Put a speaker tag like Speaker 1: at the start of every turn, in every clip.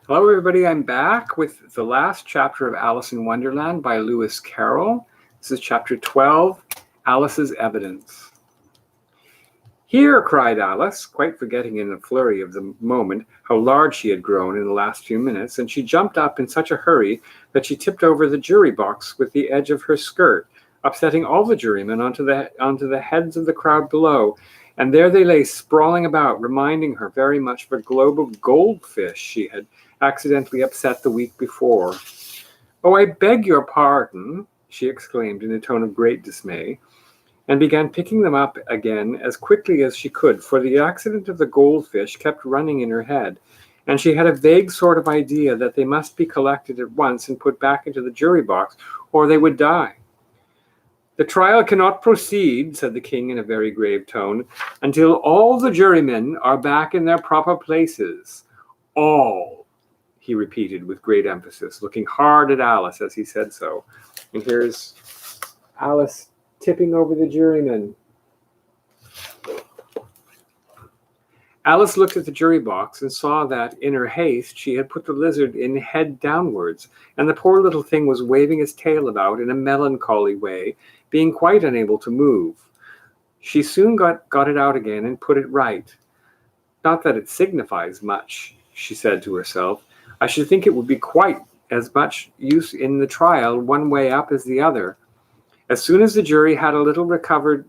Speaker 1: Hello, everybody. I'm back with the last chapter of Alice in Wonderland by Lewis Carroll. This is chapter 12, Alice's Evidence. Here, cried Alice, quite forgetting in the flurry of the moment how large she had grown in the last few minutes, and she jumped up in such a hurry that she tipped over the jury box with the edge of her skirt, upsetting all the jurymen onto the heads of the crowd below. And there they lay sprawling about, reminding her very much of a globe of goldfish she had accidentally upset the week before. "Oh, I beg your pardon," she exclaimed in a tone of great dismay, and began picking them up again as quickly as she could, for the accident of the goldfish kept running in her head, and she had a vague sort of idea that they must be collected at once and put back into the jury box, or they would die. "The trial cannot proceed," said the king in a very grave tone, "until all the jurymen are back in their proper places. All," he repeated with great emphasis, looking hard at Alice as he said so. And here's Alice tipping over the jurymen. Alice looked at the jury box and saw that, in her haste, she had put the lizard in head downwards, and the poor little thing was waving its tail about in a melancholy way, being quite unable to move. She soon got it out again and put it right. "Not that it signifies much," she said to herself. "I should think it would be quite as much use in the trial one way up as the other." As soon as the jury had a little recovered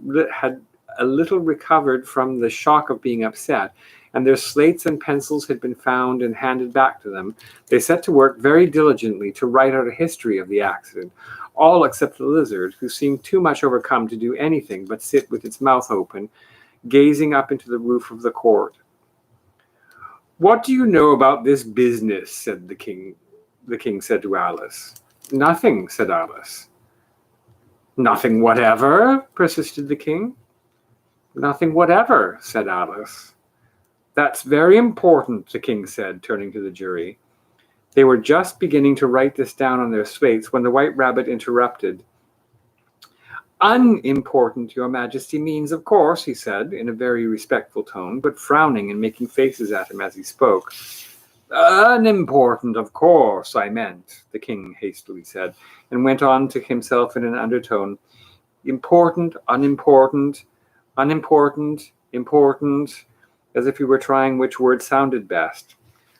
Speaker 1: from the shock of being upset, and their slates and pencils had been found and handed back to them, they set to work very diligently to write out a history of the accident, all except the lizard, who seemed too much overcome to do anything but sit with its mouth open, gazing up into the roof of the court. "What do you know about this business?" said the king. The king said to Alice. "Nothing," said Alice. "Nothing whatever?" persisted the king. "Nothing whatever," said Alice. "That's very important," the king said, turning to the jury. They were just beginning to write this down on their slates when the White Rabbit interrupted. "Unimportant, your majesty, means, of course," he said, in a very respectful tone, but frowning and making faces at him as he spoke. "Unimportant, of course, I meant," the king hastily said, and went on to himself in an undertone. "Important, unimportant, unimportant, important," as if he were trying which word sounded best.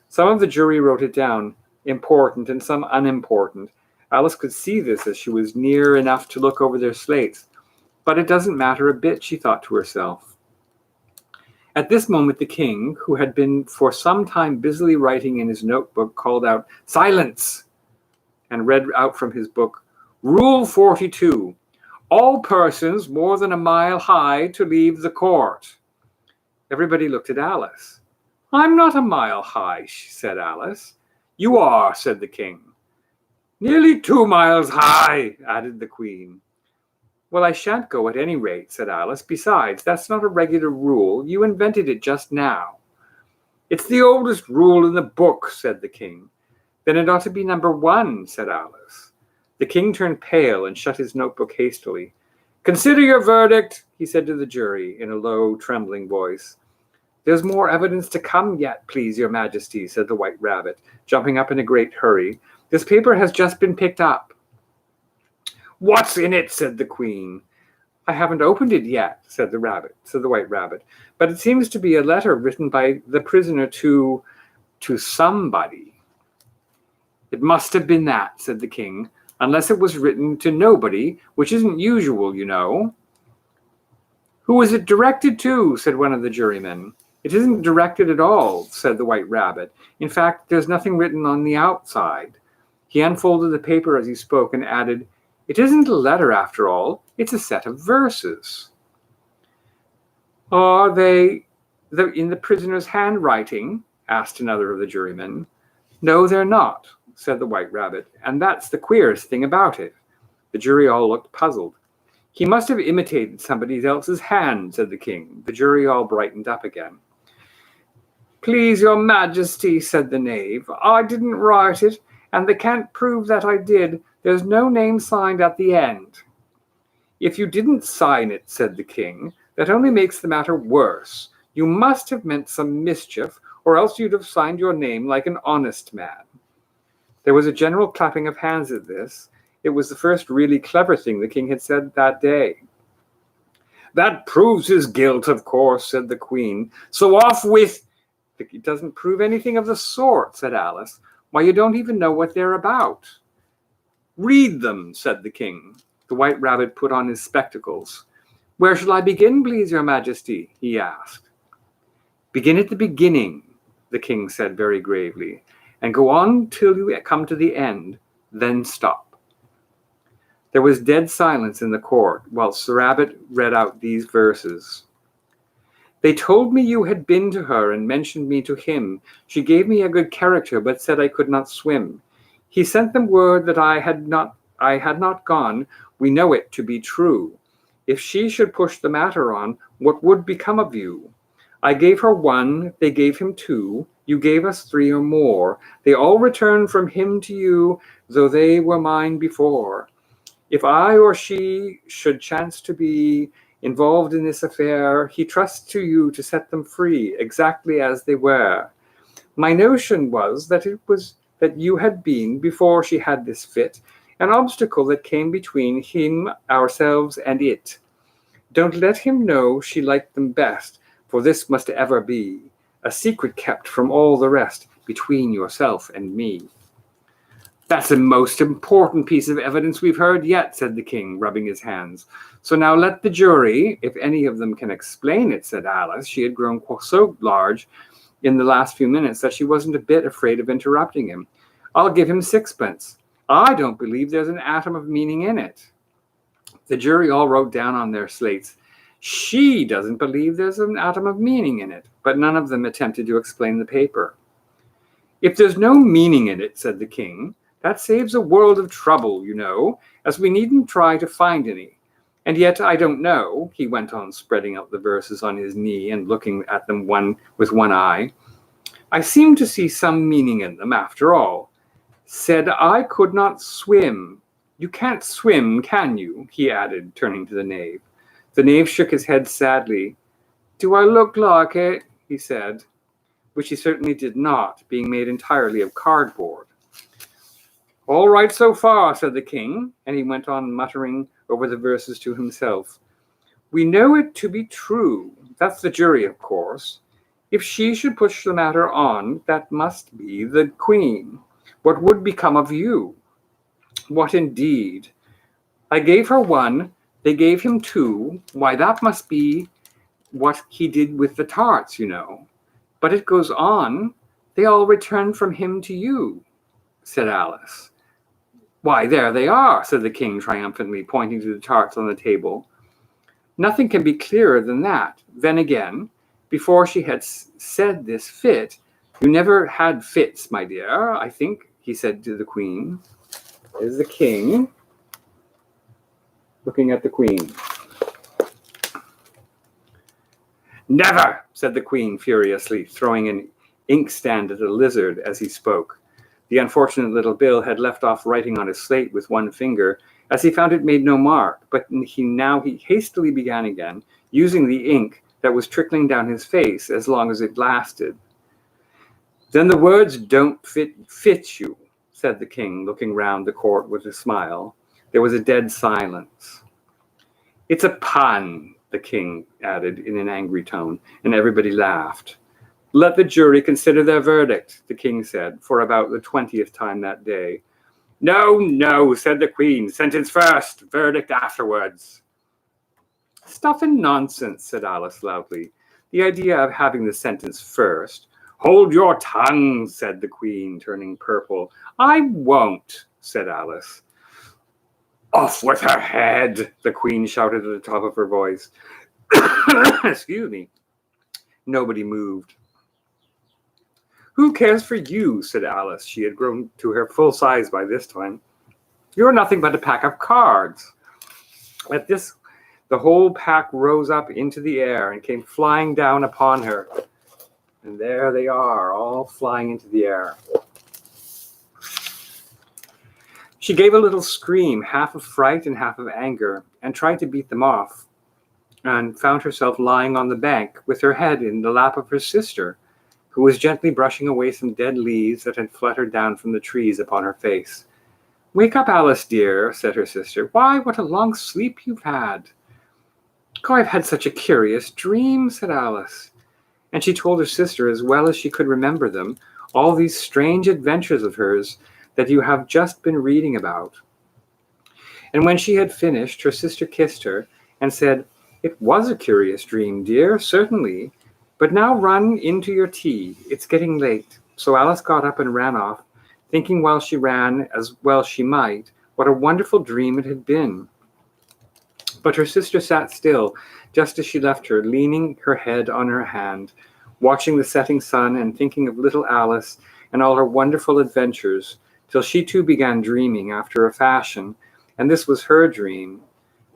Speaker 1: Some of the jury wrote it down, important, and some unimportant. Alice could see this as she was near enough to look over their slates. "But it doesn't matter a bit," she thought to herself. At this moment the king, who had been for some time busily writing in his notebook, called out, "Silence!" and read out from his book, "Rule 42. All persons more than a mile high to leave the court." Everybody looked at Alice. "I'm not a mile high," said Alice. "You are," said the king. "Nearly 2 miles high," added the queen. "Well, I shan't go at any rate," said Alice. "Besides, that's not a regular rule. You invented it just now." "It's the oldest rule in the book," said the king. "Then it ought to be number 1, said Alice. The king turned pale and shut his notebook hastily. "Consider your verdict," he said to the jury in a low, trembling voice. "There's more evidence to come yet, please, your majesty," said the White Rabbit, jumping up in a great hurry. "This paper has just been picked up." "What's in it?" said the queen. "I haven't opened it yet," said the White Rabbit, "but it seems to be a letter written by the prisoner to somebody." "It must have been that," said the king, "unless it was written to nobody, which isn't usual, you know." "Who is it directed to?" said one of the jurymen. "It isn't directed at all," said the White Rabbit. "In fact, there's nothing written on the outside." He unfolded the paper as he spoke and added, "It isn't a letter after all, it's a set of verses." "Are they in the prisoner's handwriting?" asked another of the jurymen. "No, they're not," said the White Rabbit, "and that's the queerest thing about it." The jury all looked puzzled. "He must have imitated somebody else's hand," said the king. The jury all brightened up again. "Please, your majesty," said the knave, "I didn't write it, and they can't prove that I did. There's no name signed at the end." "If you didn't sign it," said the king, "that only makes the matter worse. You must have meant some mischief, or else you'd have signed your name like an honest man." There was a general clapping of hands at this. It was the first really clever thing the king had said that day. "That proves his guilt, of course," said the queen. "So off with—" "It doesn't prove anything of the sort," said Alice. "Why, you don't even know what they're about." "Read them," said the king. The White Rabbit put on his spectacles. "Where shall I begin, please, your majesty?" he asked. "Begin at the beginning," the king said very gravely, "and go on till you come to the end, then stop." There was dead silence in the court whilst the rabbit read out these verses. "They told me you had been to her and mentioned me to him. She gave me a good character, but said I could not swim. He sent them word that I had not gone. We know it to be true. If she should push the matter on, what would become of you? I gave her 1, they gave him 2, you gave us 3 or more. They all returned from him to you, though they were mine before. If I or she should chance to be involved in this affair, he trusts to you to set them free, exactly as they were. My notion was that you had been, before she had this fit, an obstacle that came between him, ourselves, and it. Don't let him know she liked them best, for this must ever be a secret kept from all the rest, between yourself and me." "That's the most important piece of evidence we've heard yet," said the king, rubbing his hands. "So now let the jury, if any of them can explain it," said Alice. She had grown so large in the last few minutes that she wasn't a bit afraid of interrupting him. "I'll give him 6pence. I don't believe there's an atom of meaning in it." The jury all wrote down on their slates, "She doesn't believe there's an atom of meaning in it," but none of them attempted to explain the paper. "If there's no meaning in it," said the king, "that saves a world of trouble, you know, as we needn't try to find any. And yet I don't know," he went on, spreading out the verses on his knee and looking at them with one eye. "I seem to see some meaning in them, after all. Said I could not swim. You can't swim, can you?" he added, turning to the knave. The knave shook his head sadly. "Do I look like it?" he said, which he certainly did not, being made entirely of cardboard. "All right so far," said the king, and he went on muttering over the verses to himself. "We know it to be true. That's the jury, of course. If she should push the matter on, that must be the queen. What would become of you? What indeed? I gave her 1, they gave him 2. Why, that must be what he did with the tarts, you know. But it goes on. They all returned from him to you," said Alice. "Why, there they are," said the king triumphantly, pointing to the tarts on the table. Nothing can be clearer than that. Then again, before she had said this fit, "You never had fits, my dear, I think," he said to the queen. There's the king looking at the queen. "Never," said the queen furiously, throwing an inkstand at a lizard as he spoke. The unfortunate little Bill had left off writing on his slate with one finger, as he found it made no mark, but he hastily began again, using the ink that was trickling down his face as long as it lasted. "Then the words don't fit you," said the king, looking round the court with a smile. There was a dead silence. "It's a pun," the king added in an angry tone, and everybody laughed. "Let the jury consider their verdict," the king said, for about the 20th time that day. "No, no," said the queen. "Sentence first, verdict afterwards." "Stuff and nonsense," said Alice loudly. "The idea of having the sentence first." "Hold your tongue," said the queen, turning purple. "I won't," said Alice. "Off with her head," the queen shouted at the top of her voice. Excuse me. Nobody moved. "Who cares for you?" said Alice. She had grown to her full size by this time. "You're nothing but a pack of cards." At this, the whole pack rose up into the air and came flying down upon her. And there they are, all flying into the air. She gave a little scream, half of fright and half of anger, and tried to beat them off. and found herself lying on the bank with her head in the lap of her sister, who was gently brushing away some dead leaves that had fluttered down from the trees upon her face. "Wake up, Alice, dear," said her sister. "Why, what a long sleep you've had." "Oh, I've had such a curious dream," said Alice. And she told her sister, as well as she could remember them, all these strange adventures of hers that you have just been reading about. And when she had finished, her sister kissed her and said, "It was a curious dream, dear, certainly. But now run into your tea. It's getting late." So Alice got up and ran off, thinking while she ran, as well she might, what a wonderful dream it had been. But her sister sat still, just as she left her, leaning her head on her hand, watching the setting sun and thinking of little Alice and all her wonderful adventures, till she too began dreaming after a fashion, and this was her dream.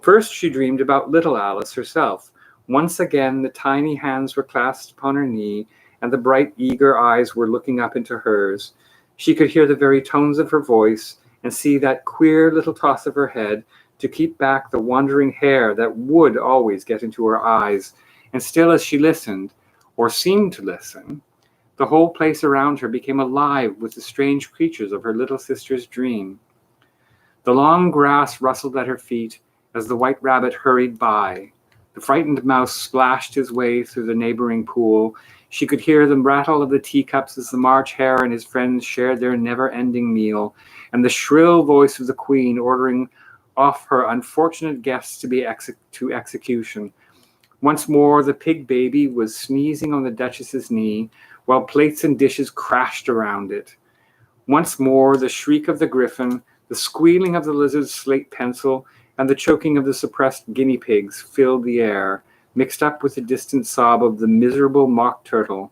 Speaker 1: First she dreamed about little Alice herself. Once again the tiny hands were clasped upon her knee, and the bright, eager eyes were looking up into hers. She could hear the very tones of her voice, and see that queer little toss of her head to keep back the wandering hair that would always get into her eyes. And still as she listened, or seemed to listen, the whole place around her became alive with the strange creatures of her little sister's dream. The long grass rustled at her feet as the white rabbit hurried by. The frightened mouse splashed his way through the neighboring pool. She could hear the rattle of the teacups as the March Hare and his friends shared their never-ending meal, and the shrill voice of the Queen ordering off her unfortunate guests to be to execution. Once more the pig baby was sneezing on the Duchess's knee, while plates and dishes crashed around it. Once more the shriek of the griffin, the squealing of the lizard's slate pencil, and the choking of the suppressed guinea pigs filled the air, mixed up with the distant sob of the miserable mock turtle.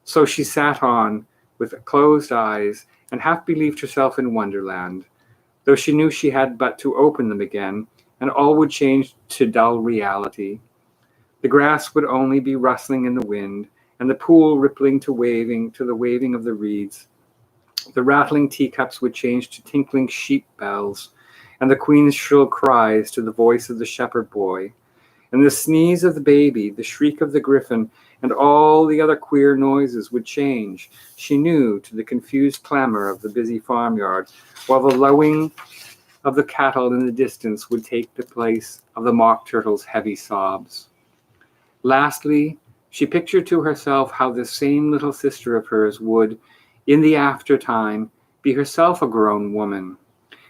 Speaker 1: So she sat on, with closed eyes, and half believed herself in Wonderland, though she knew she had but to open them again, and all would change to dull reality. The grass would only be rustling in the wind, and the pool rippling to the waving of the reeds. The rattling teacups would change to tinkling sheep bells, and the Queen's shrill cries to the voice of the shepherd boy. And the sneeze of the baby, the shriek of the griffin, and all the other queer noises would change, she knew, to the confused clamor of the busy farmyard, while the lowing of the cattle in the distance would take the place of the mock turtle's heavy sobs. Lastly, she pictured to herself how this same little sister of hers would, in the after-time, be herself a grown woman,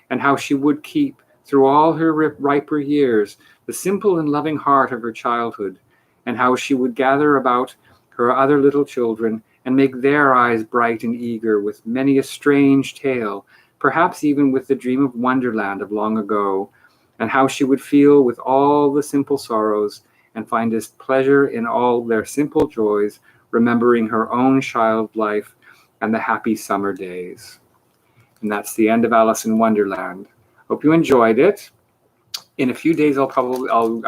Speaker 1: and how she would keep, through all her riper years, the simple and loving heart of her childhood, and how she would gather about her other little children and make their eyes bright and eager with many a strange tale, perhaps even with the dream of Wonderland of long ago, and how she would feel with all the simple sorrows and find a pleasure in all their simple joys, remembering her own child life and the happy summer days. And that's the end of Alice in Wonderland. Hope you enjoyed it. In a few days, I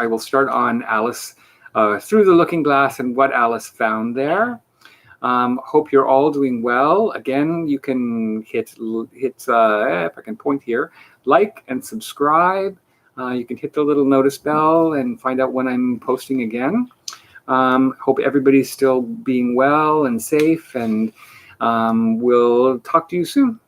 Speaker 1: will start on Alice through the Looking Glass and what Alice found there. Hope you're all doing well. Again, you can hit if I can point here, like and subscribe. You can hit the little notice bell and find out when I'm posting again. Hope everybody's still being well and safe, and we'll talk to you soon.